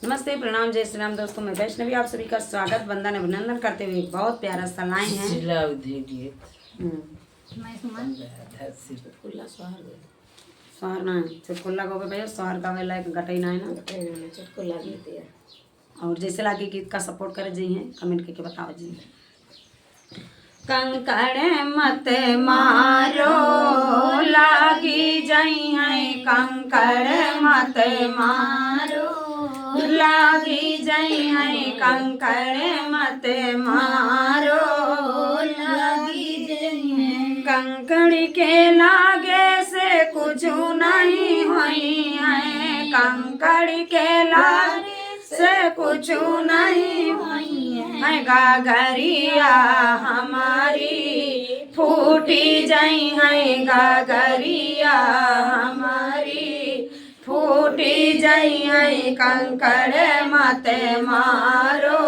नमस्ते, प्रणाम, जय श्री राम दोस्तों। मैं वैष्णवी आप सभी का स्वागत वंदन अभिनंदन करते हुए एक बहुत प्यारा सा लाइन है। स्वार ना चुटकुल्ला को भैया स्वार गावे लायक गटई ना है ना चुटकुल्ला गीत है। और जैसे लागे गीत का सपोर्ट करे जी हैं कमेंट करके बताओ जी। कंकड़ मत मारो लागी जाई है, कंकड़ मत मारो लागी जाई है, कंकड़ मत मारो लागी जाई है। कंकड़ के लागे से कुछ नहीं हुई है, कंकड़ के लागे से कुछ नहीं हुई है। गागरिया हमारी फूटी जाई है, गागरिया हमारी फूटी जाई है, कंकड़ मत मारो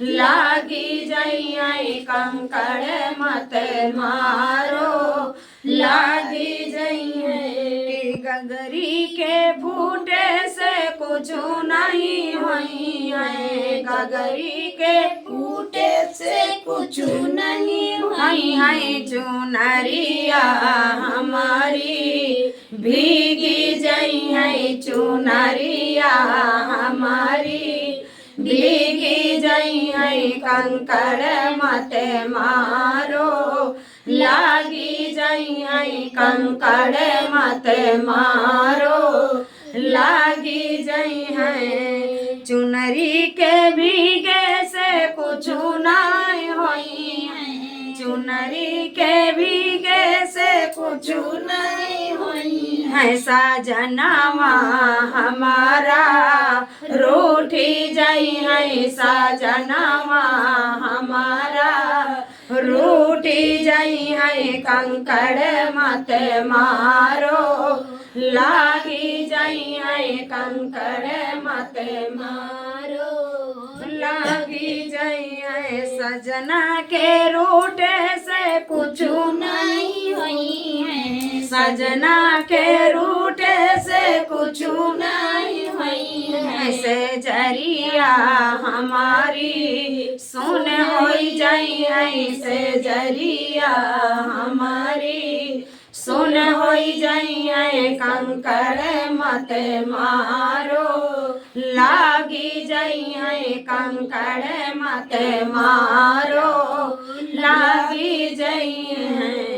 लागी जाई है, कंकड़ मत मारो लागी जाई है। गगरी के फूटे से कुछ नहीं हुई है, गगरी के फूटे से कुछ नहीं हुई है। चुनरिया हमारी भीगी जाई है, चुनरिया हमारी भीगी जाई है, कंकड़ मत मारो लागी जाई है, कंकड़ मत मारो लागी जाई है। चुनरी के भीगे से कुछ नहीं हुई है, चुनरी के भीगे से कुछ नहीं हुई है। साजनवा हमारा रूठी जाई है, साजनवा हमारा रूठी जाई है, कंकड़ मत मारो लागी जाई है, कंकड़ मत मारो लागी जाई है। सजना के रूठे से कुछ नहीं हुई है, सजना के रूठे से कुछ नहीं हुई है। से जरिया हमारी सुन होई जाई है, से जरिया हमारी सुन होई जाई है, कंकड़ मत मारो लागी जाई है, कंकड़ मत मारो लागी जाई है।